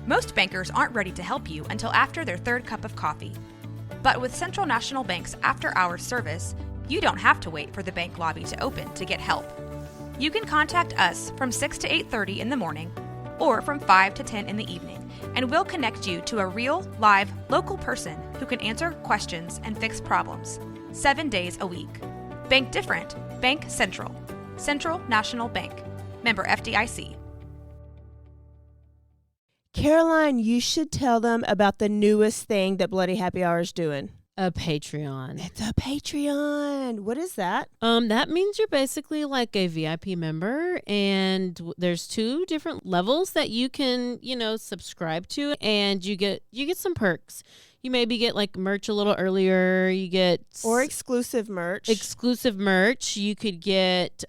Most bankers aren't ready to help you until after their third cup of coffee. But with Central National Bank's after-hours service, you don't have to wait for the bank lobby to open to get help. You can contact us from 6 to 8:30 in the morning or from 5 to 10 in the evening, and we'll connect you to a real, live, local person who can answer questions and fix problems 7 days a week. Bank different. Bank Central. Central National Bank. Member FDIC. Caroline, you should tell them about the newest thing that Bloody Happy Hour is doing. A Patreon. It's a Patreon. What is that? That means you're basically like a VIP member, and there's 2 different levels that you can, subscribe to, and you get some perks. You maybe get like merch a little earlier. You get exclusive merch. You could get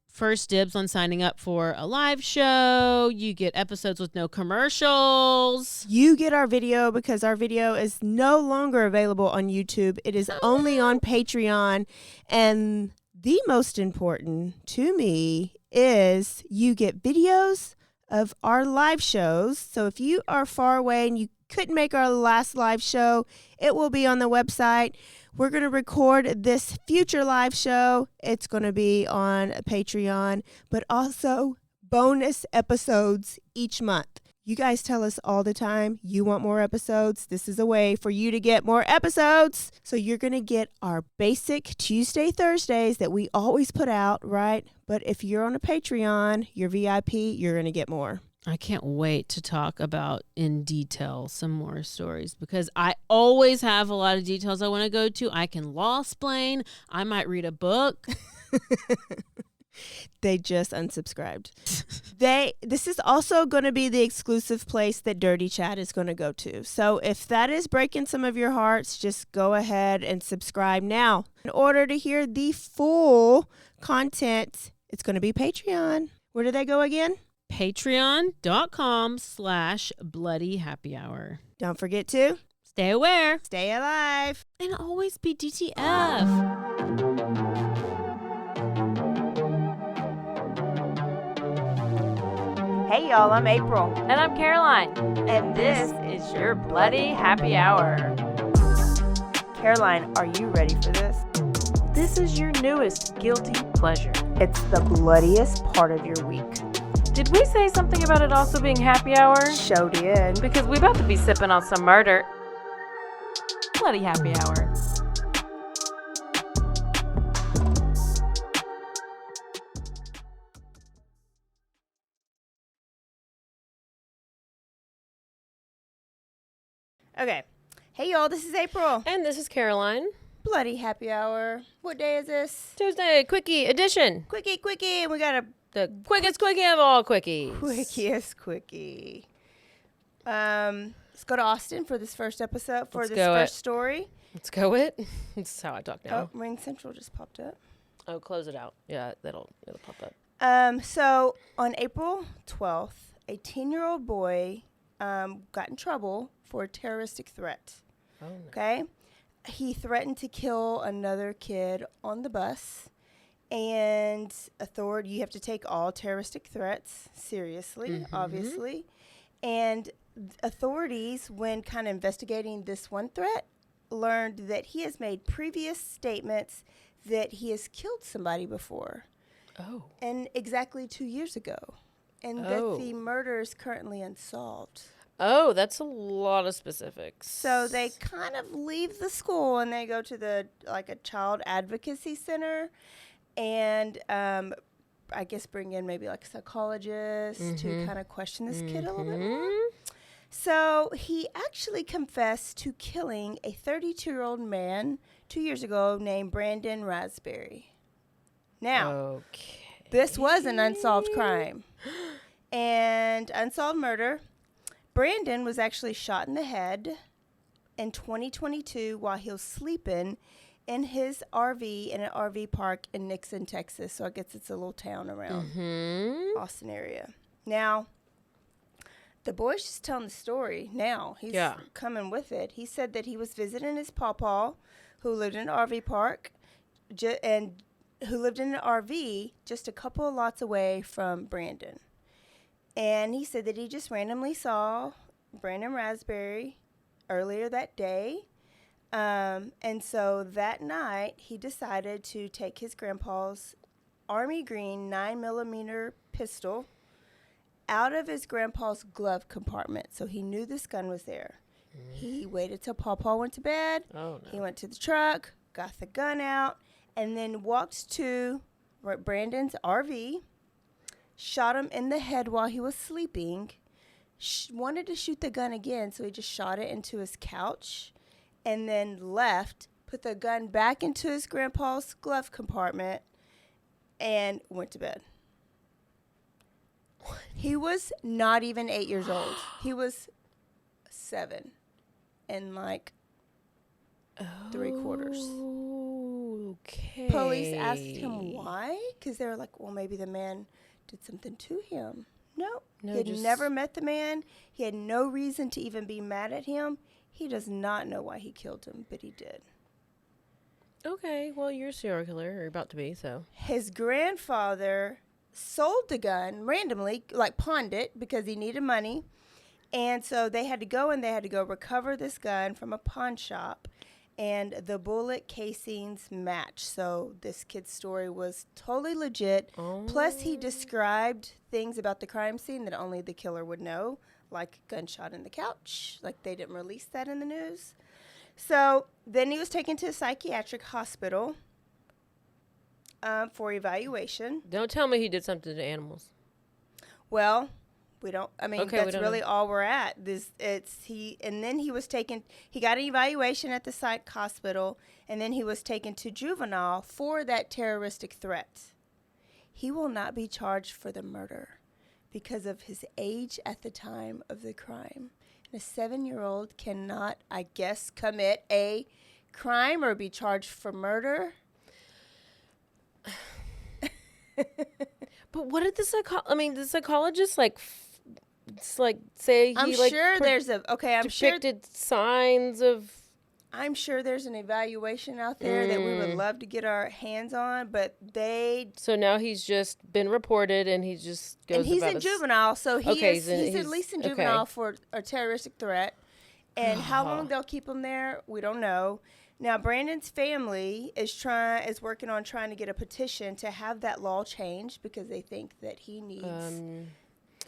first dibs on signing up for a live show. You get episodes with no commercials. You get our video because our video is no longer available on YouTube. It is only on Patreon. And the most important to me is you get videos of our live shows. So if you are far away and you couldn't make our last live show, it will be on the website. We're going to record this future live show. It's going to be on Patreon, but also bonus episodes each month. You guys tell us all the time you want more episodes. This is a way for you to get more episodes. So you're going to get our basic Tuesday, Thursdays that we always put out, right? But if you're on a Patreon, you're VIP, you're going to get more. I can't wait to talk about in detail some more stories because I always have a lot of details I want to go to. I can law-splain. I might read a book. They just unsubscribed. This is also going to be the exclusive place that Dirty Chat is going to go to. So if that is breaking some of your hearts, just go ahead and subscribe now. In order to hear the full content, it's going to be Patreon. Where do they go again? Patreon.com/Bloody Happy Hour. Don't forget to stay aware, stay alive, and always be DTF. Hey y'all, I'm April. And I'm Caroline. And this is your Bloody Happy Hour. Caroline, are you ready for this? This is your newest guilty pleasure. It's the bloodiest part of your week. Did we say something about it also being happy hour? Show did. Because we about to be sipping on some murder. Bloody happy hour. Okay. Hey y'all, this is April. And this is Caroline. Bloody happy hour. What day is this? Tuesday, Quickie edition. Quickie. And we got the quickest quickie of all quickies. Quickiest quickie. Let's go to Austin for this first episode, for this first story. Let's go it. That's how I talk now. Oh, Ring Central just popped up. Oh, close it out. Yeah, it'll pop up. So on April 12th, a 10-year-old boy got in trouble for a terroristic threat. Oh, no. Okay? He threatened to kill another kid on the bus. And you have to take all terroristic threats seriously, obviously. And authorities, when kind of investigating this one threat, learned that he has made previous statements that he has killed somebody before. Oh. And exactly 2 years ago. And that the murder is currently unsolved. Oh, that's a lot of specifics. So they kind of leave the school and they go to a child advocacy center. And I guess bring in maybe like a psychologist to kind of question this kid a little bit more. So he actually confessed to killing a 32-year-old man 2 years ago named Brandon Raspberry. Now, this was an unsolved crime and unsolved murder. Brandon was actually shot in the head in 2022 while he was sleeping in his RV in an RV park in Nixon, Texas. So I guess it's a little town around Austin area. Now, the boy's just telling the story now. He's coming with it. He said that he was visiting his pawpaw, who lived in an RV park, who lived in an RV just a couple of lots away from Brandon. And he said that he just randomly saw Brandon Raspberry earlier that day. And so that night, he decided to take his grandpa's Army Green 9mm pistol out of his grandpa's glove compartment. So he knew this gun was there. He waited till Pawpaw went to bed. Oh, no. He went to the truck, got the gun out, and then walked to Brandon's RV, shot him in the head while he was sleeping, wanted to shoot the gun again, so he just shot it into his couch, and then left, put the gun back into his grandpa's glove compartment, and went to bed. He was not even 8 years old. He was 7 and like 3/4. Okay. Police asked him why, because they were like, well, maybe the man did something to him. No, he had never met the man. He had no reason to even be mad at him. He does not know why he killed him, but he did. Okay, well, you're a serial killer, or about to be, so. His grandfather sold the gun randomly, like pawned it, because he needed money. And so they had to go recover this gun from a pawn shop. And the bullet casings match. So this kid's story was totally legit. Oh. Plus, he described things about the crime scene that only the killer would know, like gunshot in the couch. Like they didn't release that in the news. So then he was taken to a psychiatric hospital for evaluation. Don't tell me he did something to animals. Well, we don't. I mean, Okay, that's really all we're at. And then he was taken. He got an evaluation at the psych hospital, and then he was taken to juvenile for that terroristic threat. He will not be charged for the murder because of his age at the time of the crime. And a 7-year-old cannot, I guess, commit a crime or be charged for murder. But what did the psychologist say he I'm like sure there's a depicted signs of. I'm sure there's an evaluation out there that we would love to get our hands on, but So now he's just been reported, and he just goes. And he's about in juvenile, so he's he's at least in juvenile okay. for a terroristic threat. And how long they'll keep him there, we don't know. Now, Brandon's family is working on trying to get a petition to have that law changed because they think that he needs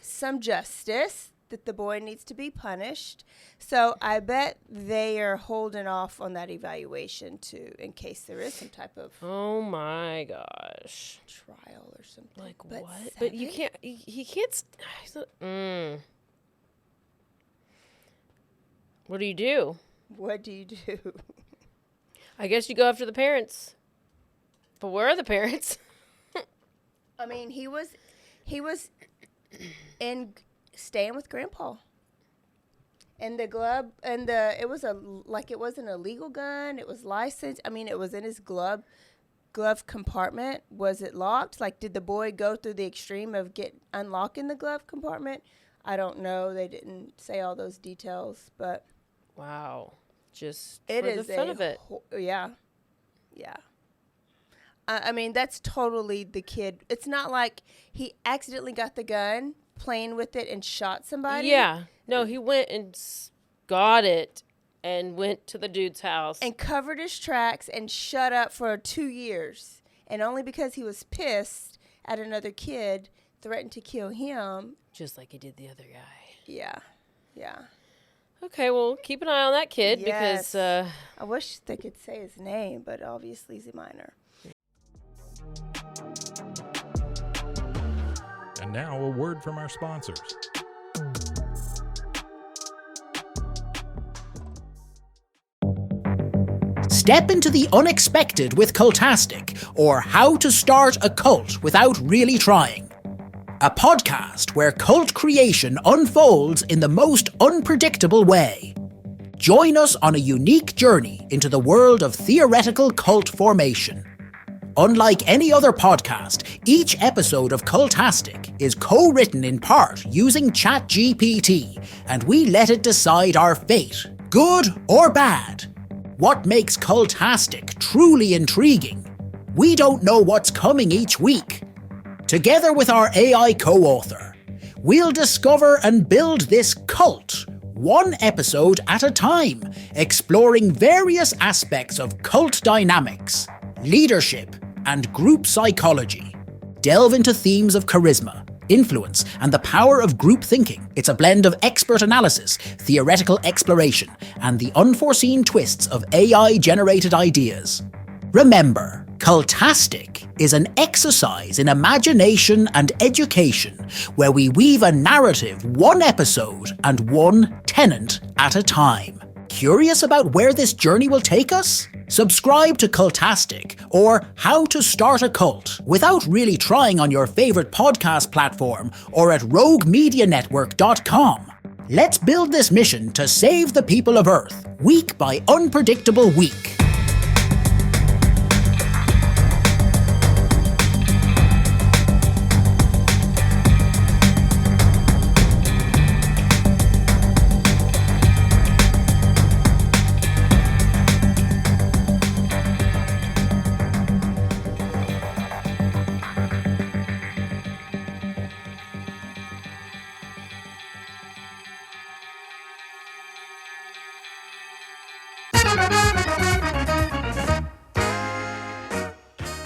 some justice, that the boy needs to be punished. So I bet they are holding off on that evaluation in case there is some type of Oh my gosh! trial or something. Like But what? But you 7? can't. He can't. What do you do? What do you do? I guess you go after the parents. But where are the parents? I mean, he was in staying with Grandpa. And the glove, and it wasn't a legal gun. It was licensed. I mean, it was in his glove compartment. Was it locked? Like, did the boy go through the extreme of unlocking the glove compartment? I don't know. They didn't say all those details, but Wow. Just it for is the fun of it. Yeah. I mean, that's totally the kid. It's not like he accidentally got the gun, playing with it, and shot somebody. Yeah. No, he went and got it and went to the dude's house. And covered his tracks and shut up for 2 years. And only because he was pissed at another kid, threatened to kill him. Just like he did the other guy. Yeah. Okay, well, keep an eye on that kid Yes. because... I wish they could say his name, but obviously he's a minor. And now a word from our sponsors. Step into the unexpected with Cultastic, or How to Start a Cult Without Really Trying. A podcast where cult creation unfolds in the most unpredictable way. Join us on a unique journey into the world of theoretical cult formation. Unlike any other podcast, each episode of Cultastic is co-written in part using ChatGPT, and we let it decide our fate, good or bad. What makes Cultastic truly intriguing? We don't know what's coming each week. Together with our AI co-author, we'll discover and build this cult, one episode at a time, exploring various aspects of cult dynamics, leadership, and group psychology. Delve into themes of charisma, influence, and the power of group thinking. It's a blend of expert analysis, theoretical exploration, and the unforeseen twists of AI-generated ideas. Remember, Cultastic is an exercise in imagination and education where we weave a narrative one episode and one tenant at a time. Curious about where this journey will take us? Subscribe to Cultastic or How to Start a Cult without really trying on your favorite podcast platform or at roguemedianetwork.com. Let's build this mission to save the people of Earth, week by unpredictable week.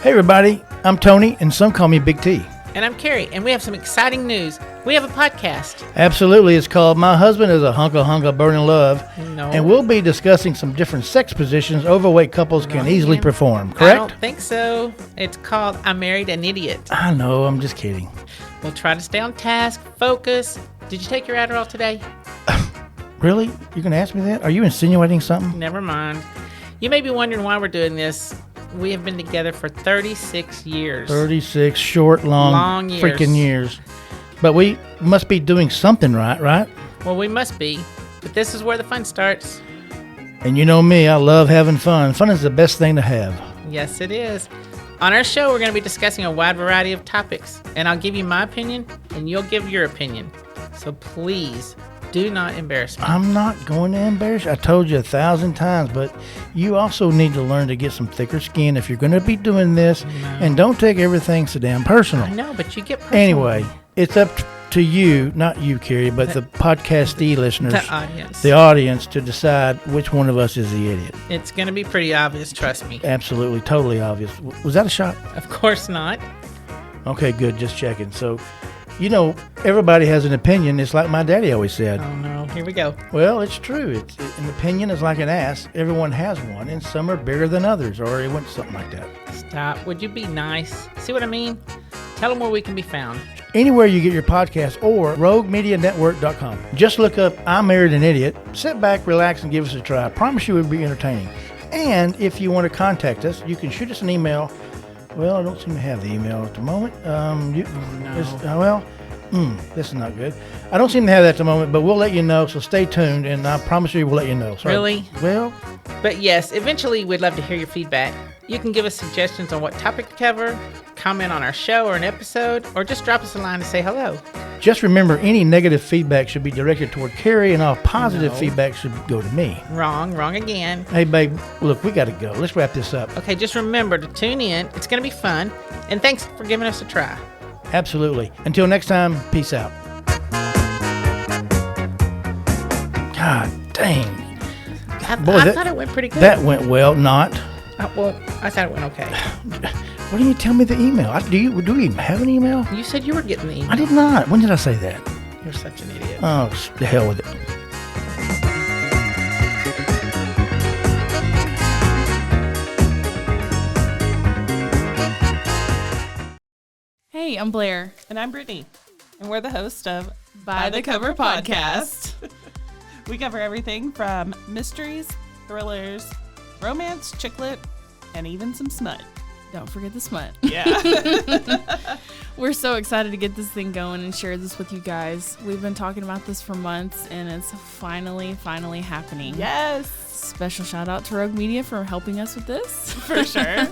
Hey everybody, I'm Tony, and some call me Big T. And I'm Carrie, and we have some exciting news. We have a podcast. Absolutely, it's called My Husband is a Hunka Burning Love. No. And we'll be discussing some different sex positions overweight couples can easily perform, I correct? don't think so. It's called I Married an Idiot. I know, I'm just kidding. We'll try to stay on task, focus. Did you take your Adderall today? Really? You're going to ask me that? Are you insinuating something? Never mind. You may be wondering why we're doing this. We have been together for 36 years. 36 short, long years. freaking years. But we must be doing something right? Well, we must be. But this is where the fun starts. And you know me, I love having fun. Fun is the best thing to have. Yes, it is. On our show, we're going to be discussing a wide variety of topics. And I'll give you my opinion, and you'll give your opinion. So please, do not embarrass me. I'm not going to embarrass you. I told you 1,000 times, but you also need to learn to get some thicker skin if you're going to be doing this. No. And don't take everything so damn personal. I know, but you get personal. Anyway, it's up to you, not you, Carrie, but the podcastee listeners, the audience, to decide which one of us is the idiot. It's going to be pretty obvious, trust me. Absolutely, totally obvious. Was that a shot? Of course not. Okay, good, just checking. So, you know, everybody has an opinion. It's like my daddy always said. Oh, no. Here we go. Well, it's true. An opinion is like an ass. Everyone has one, and some are bigger than others, or it went something like that. Stop. Would you be nice? See what I mean? Tell them where we can be found. Anywhere you get your podcast or roguemedianetwork.com. Just look up I Married an Idiot. Sit back, relax, and give us a try. I promise you it will be entertaining. And if you want to contact us, you can shoot us an email. Well, I don't seem to have the email at the moment. This is not good. I don't seem to have that at the moment, but we'll let you know, so stay tuned, and I promise you we'll let you know. So, really? Well. But yes, eventually we'd love to hear your feedback. You can give us suggestions on what topic to cover, comment on our show or an episode, or just drop us a line to say hello. Just remember, any negative feedback should be directed toward Carrie, and all positive feedback should go to me. Wrong again. Hey, babe, look, we got to go. Let's wrap this up. Okay, just remember to tune in. It's going to be fun, and thanks for giving us a try. Absolutely. Until next time, peace out. God dang. I thought it went pretty good. That went well, not. Well, I thought it went okay. Why didn't you tell me the email? Do we even have an email? You said you were getting the email. I did not. When did I say that? You're such an idiot. Oh, the hell with it. Hey, I'm Blair. And I'm Brittany. And we're the host of By the Cover Podcast. We cover everything from mysteries, thrillers, romance, chick lit, and even some smut. Don't forget the smut. Yeah. We're so excited to get this thing going and share this with you guys. We've been talking about this for months, and it's finally happening. Yes. Special shout out to Rogue Media for helping us with this. For sure.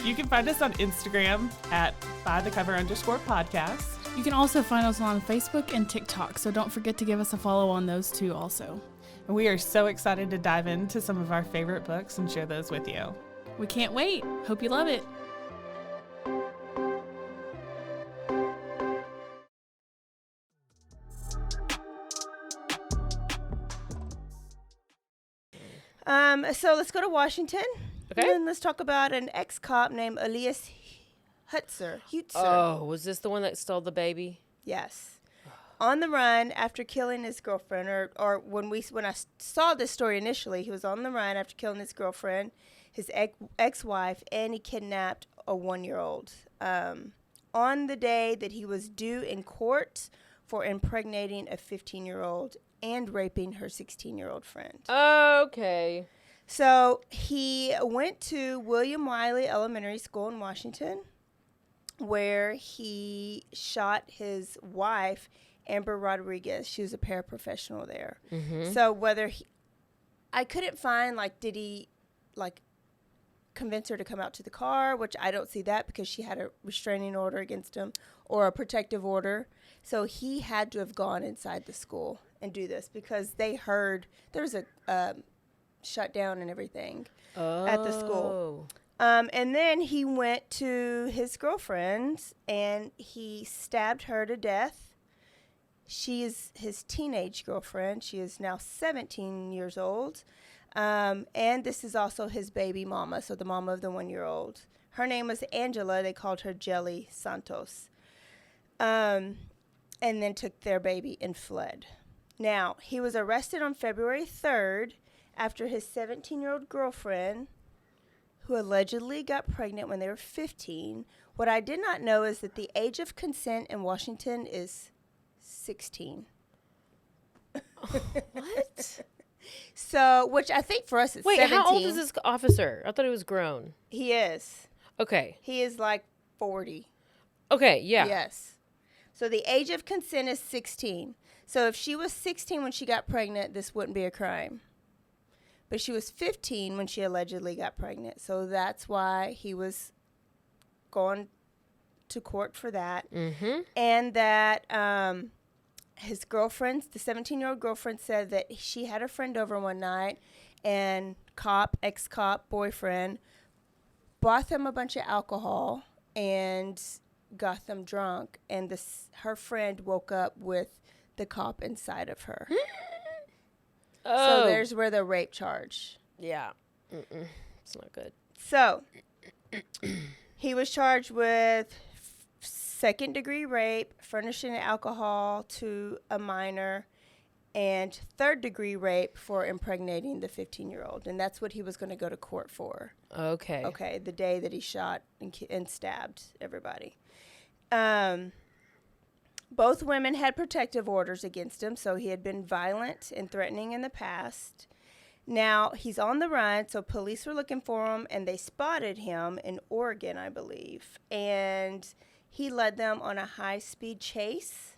You can find us on Instagram at bythecover_podcast. You can also find us on Facebook and TikTok, so don't forget to give us a follow on those two also. And we are so excited to dive into some of our favorite books and share those with you. We can't wait. Hope you love it. So let's go to Washington. Okay. And let's talk about an ex-cop named Elias Hutzer. Oh, was this the one that stole the baby? Yes. On the run after killing his girlfriend, or when I saw this story initially, he was on the run after killing his girlfriend, his ex-wife, and he kidnapped a 1-year-old. On the day that he was due in court for impregnating a 15-year-old and raping her 16-year-old friend. Okay. So he went to William Wiley Elementary School in Washington, where he shot his wife, Amber Rodriguez. She was a paraprofessional there. Mm-hmm. So I couldn't find, did he, convince her to come out to the car, which I don't see that because she had a restraining order against him or a protective order. So he had to have gone inside the school and do this because they heard there was a shutdown and everything at the school. And then he went to his girlfriend and he stabbed her to death. She is his teenage girlfriend. She is now 17 years old. And this is also his baby mama, so the mama of the 1-year-old. Her name was Angela. They called her Jelly Santos. And then took their baby and fled. Now, he was arrested on February 3rd after his 17-year-old girlfriend, who allegedly got pregnant when they were 15. What I did not know is that the age of consent in Washington is 16. What? So, which I think for us it's 17. Wait, how old is this officer? I thought he was grown. He is. Okay. He is 40. Okay, yeah. Yes. So the age of consent is 16. So if she was 16 when she got pregnant, this wouldn't be a crime. But she was 15 when she allegedly got pregnant. So that's why he was going to court for that. Mm-hmm. And that his girlfriend, the 17-year-old girlfriend, said that she had a friend over one night and ex-cop boyfriend bought them a bunch of alcohol and got them drunk. And her friend woke up with the cop inside of her. So there's where the rape charge. Yeah. It's not good. So he was charged with second-degree rape, furnishing alcohol to a minor, and third-degree rape for impregnating the 15-year-old. And that's what he was going to go to court for. Okay. Okay, the day that he shot and stabbed everybody. Both women had protective orders against him, so he had been violent and threatening in the past. Now, he's on the run, so police were looking for him, and they spotted him in Oregon, I believe. And he led them on a high-speed chase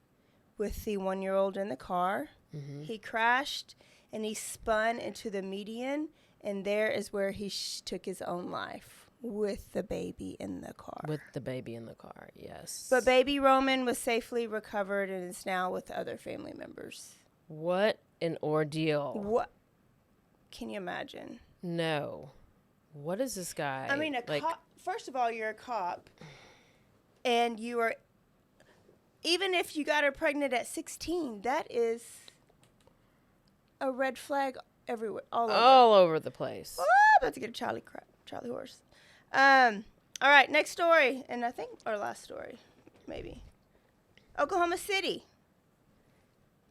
with the 1-year-old in the car. Mm-hmm. He crashed, and he spun into the median, and there is where he took his own life. With the baby in the car. With the baby in the car, yes. But baby Roman was safely recovered and is now with other family members. What an ordeal. What? Can you imagine? No. What is this guy? I mean, cop, first of all, you're a cop. And you are, even if you got her pregnant at 16, that is a red flag everywhere. All over the place. Oh, about to get a Charlie horse. All right, next story, and I think our last story, maybe. Oklahoma City.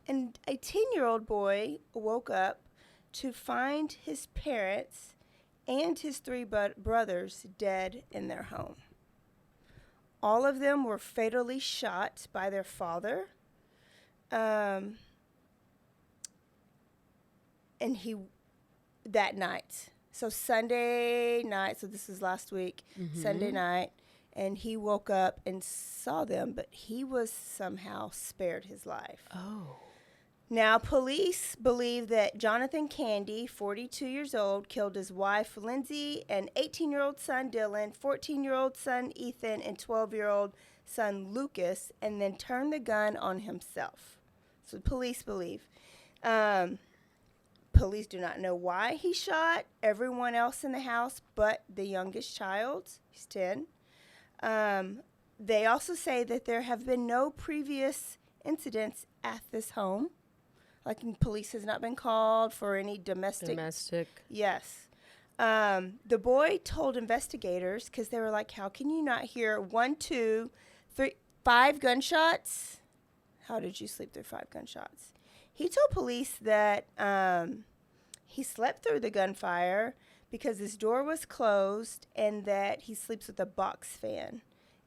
And a 10-year-old boy woke up to find his parents and his 3 brothers dead in their home. All of them were fatally shot by their father. And that night. So Sunday night, so this is last week, Sunday night, and he woke up and saw them, but he was somehow spared his life. Oh. Now, police believe that Jonathan Candy, 42 years old, killed his wife, Lindsay, and 18-year-old son, Dylan, 14-year-old son, Ethan, and 12-year-old son, Lucas, and then turned the gun on himself. So police believe. Police do not know why he shot everyone else in the house but the youngest child. He's 10. They also say that there have been no previous incidents at this home. Like police has not been called for any domestic. Yes. The boy told investigators, because they were like, how can you not hear 1, 2, 3, 5 gunshots? How did you sleep through 5 gunshots? He told police that he slept through the gunfire because his door was closed and that he sleeps with a box fan,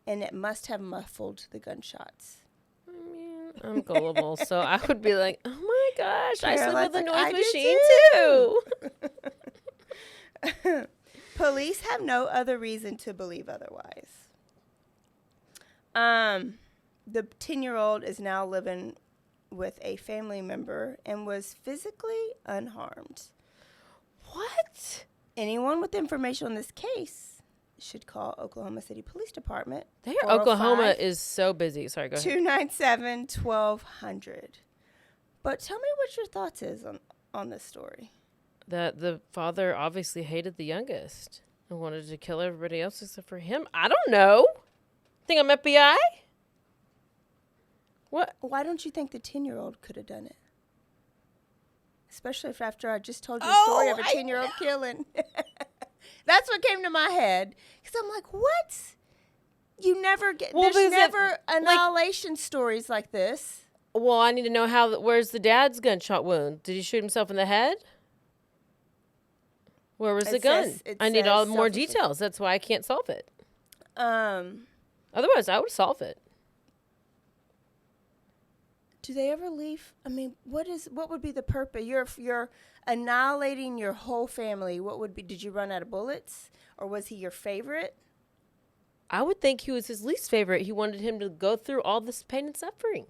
and it must have muffled the gunshots. I mean, I'm gullible, so I would be like, oh my gosh, I sleep with a noise machine too. Police have no other reason to believe otherwise. The 10-year-old is now living with a family member and was physically unharmed. What? Anyone with information on this case should call Oklahoma City Police Department. Oklahoma is so busy. Sorry, go ahead. 297-1200. But tell me what your thoughts is on this story. That the father obviously hated the youngest and wanted to kill everybody else except for him. I don't know. Think I'm FBI? What? Why don't you think the 10-year-old could have done it? Especially if after I just told you a story of a 10-year-old killing. That's what came to my head. Because I'm like, what? You never get... there's never annihilation stories like this. Well, I need to know where's the dad's gunshot wound? Did he shoot himself in the head? Where was the gun? I need all more details. That's why I can't solve it. Otherwise, I would solve it. Do they ever leave? I mean, what would be the purpose? You're annihilating your whole family. What would be? Did you run out of bullets, or was he your favorite? I would think he was his least favorite. He wanted him to go through all this pain and suffering.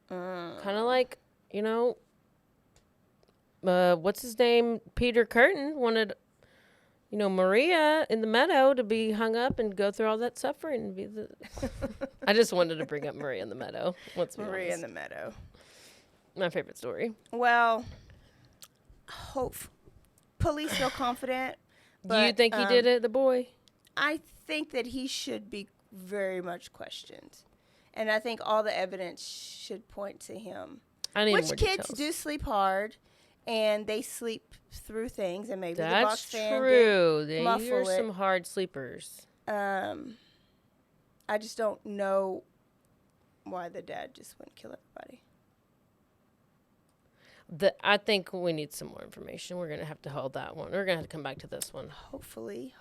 Kind of like, what's his name? Peter Curtin wanted, Maria in the meadow to be hung up and go through all that suffering. And be I just wanted to bring up Maria in the meadow. Maria in the meadow. My favorite story. Well, police feel confident. Do you think he did it, the boy? I think that he should be very much questioned. And I think all the evidence should point to him. Which kids do sleep hard, and they sleep through things, and maybe the box fan did muffle it. You're some hard sleepers. I just don't know why the dad just wouldn't kill everybody. I think we need some more information. We're going to have to hold that one. We're going to have to come back to this one. Hopefully.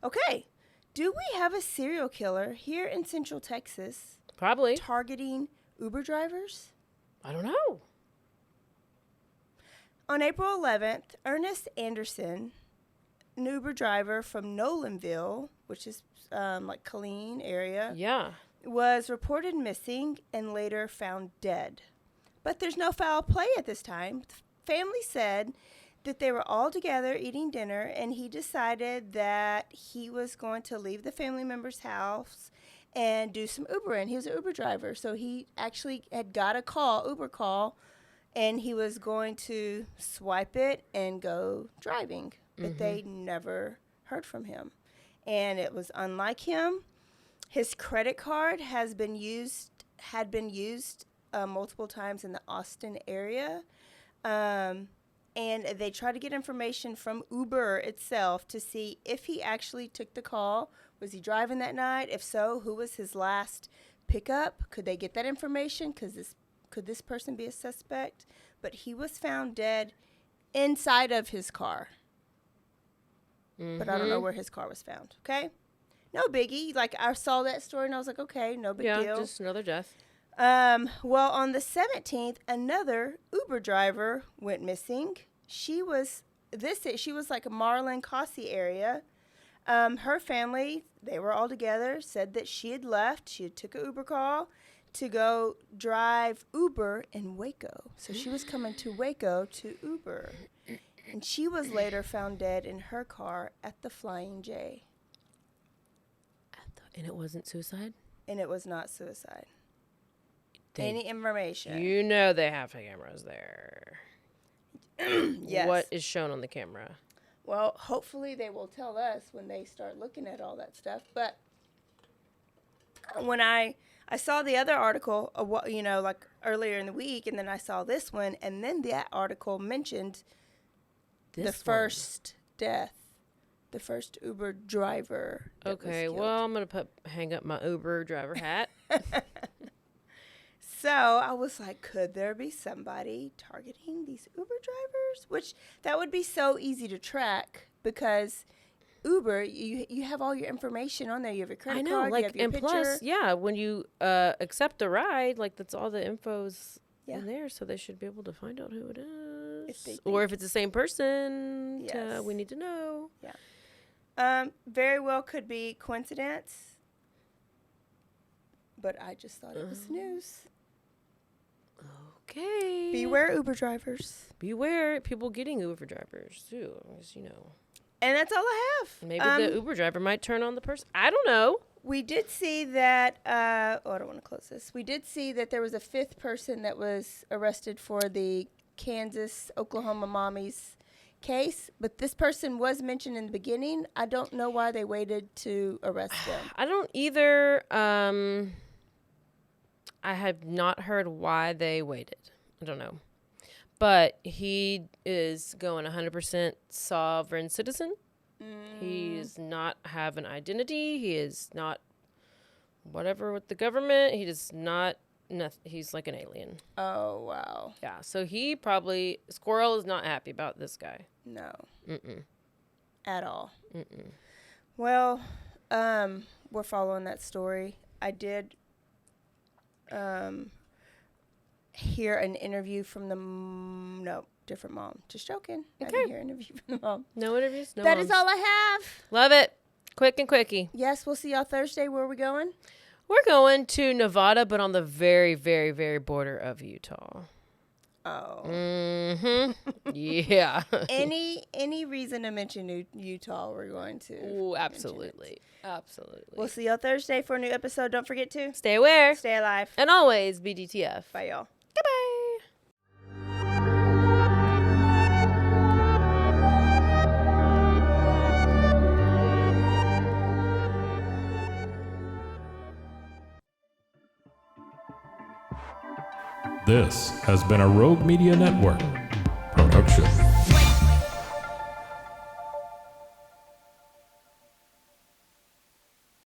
Okay. Do we have a serial killer here in Central Texas? Probably. Targeting Uber drivers? I don't know. On April 11th, Ernest Anderson, an Uber driver from Nolanville, which is like Killeen area, was reported missing and later found dead. But there's no foul play at this time. The family said that they were all together eating dinner, and he decided that he was going to leave the family member's house and do some Ubering. He was an Uber driver, so he actually had got a Uber call, and he was going to swipe it and go driving. But they never heard from him. And it was unlike him. His credit card had been used multiple times in the Austin area. And they tried to get information from Uber itself to see if he actually took the call. Was he driving that night? If so, who was his last pickup? Could they get that information? Could this person be a suspect? But he was found dead inside of his car. But I don't know where his car was found. Okay? No biggie. Like, I saw that story and I was like, okay, no big deal. Yeah, just another death. Well, on the 17th, another Uber driver went missing. She was like a Marlin Cossey area. Her family, they were all together, said that she had left. She had took an Uber call to go drive Uber in Waco. So she was coming to Waco to Uber. And she was later found dead in her car at the Flying J. And it wasn't suicide? And it was not suicide. Any information? You know they have cameras there. Yes. What is shown on the camera? Well, hopefully they will tell us when they start looking at all that stuff. But when I I saw the other article, like earlier in the week, and then I saw this one, and then that article mentioned the first death, the first Uber driver. Okay, well, I'm gonna hang up my Uber driver hat. So I was like, could there be somebody targeting these Uber drivers? Which that would be so easy to track because Uber, you have all your information on there. You have your credit card, you have your and picture. plus, yeah, when you accept a ride, like that's all the info's in there, so they should be able to find out who it is, or if it's the same person. Yes. We need to know. Yeah. Very well could be coincidence, but I just thought it was news. Okay. Beware Uber drivers. Beware people getting Uber drivers too, as you know. And that's all I have. Maybe the Uber driver might turn on the person. I don't know. We did see that. I don't want to close this. We did see that there was a 5th person that was arrested for the Kansas-Oklahoma mommies case, but this person was mentioned in the beginning. I don't know why they waited to arrest them. I don't either. I have not heard why they waited. I don't know. But he is going 100% sovereign citizen. He does not have an identity. He is not whatever with the government. He does not. He's like an alien. Oh, wow. Yeah. So Squirrel is not happy about this guy. No. Mm-mm. At all. Mm-mm. Well, we're following that story. I did hear an interview from the different mom. Just joking. Okay. I didn't hear an interview from the mom. No interviews. No. That is all I have. Love it. Quick and quickie. Yes, we'll see y'all Thursday. Where are we going? We're going to Nevada, but on the very, very, very border of Utah. Oh. Mm-hmm. Yeah. Any reason to mention Utah, we're going to. Ooh, absolutely. Absolutely. We'll see y'all Thursday for a new episode. Don't forget to stay aware. Stay alive. And always be DTF. Bye, y'all. Goodbye. This has been a Rogue Media Network production.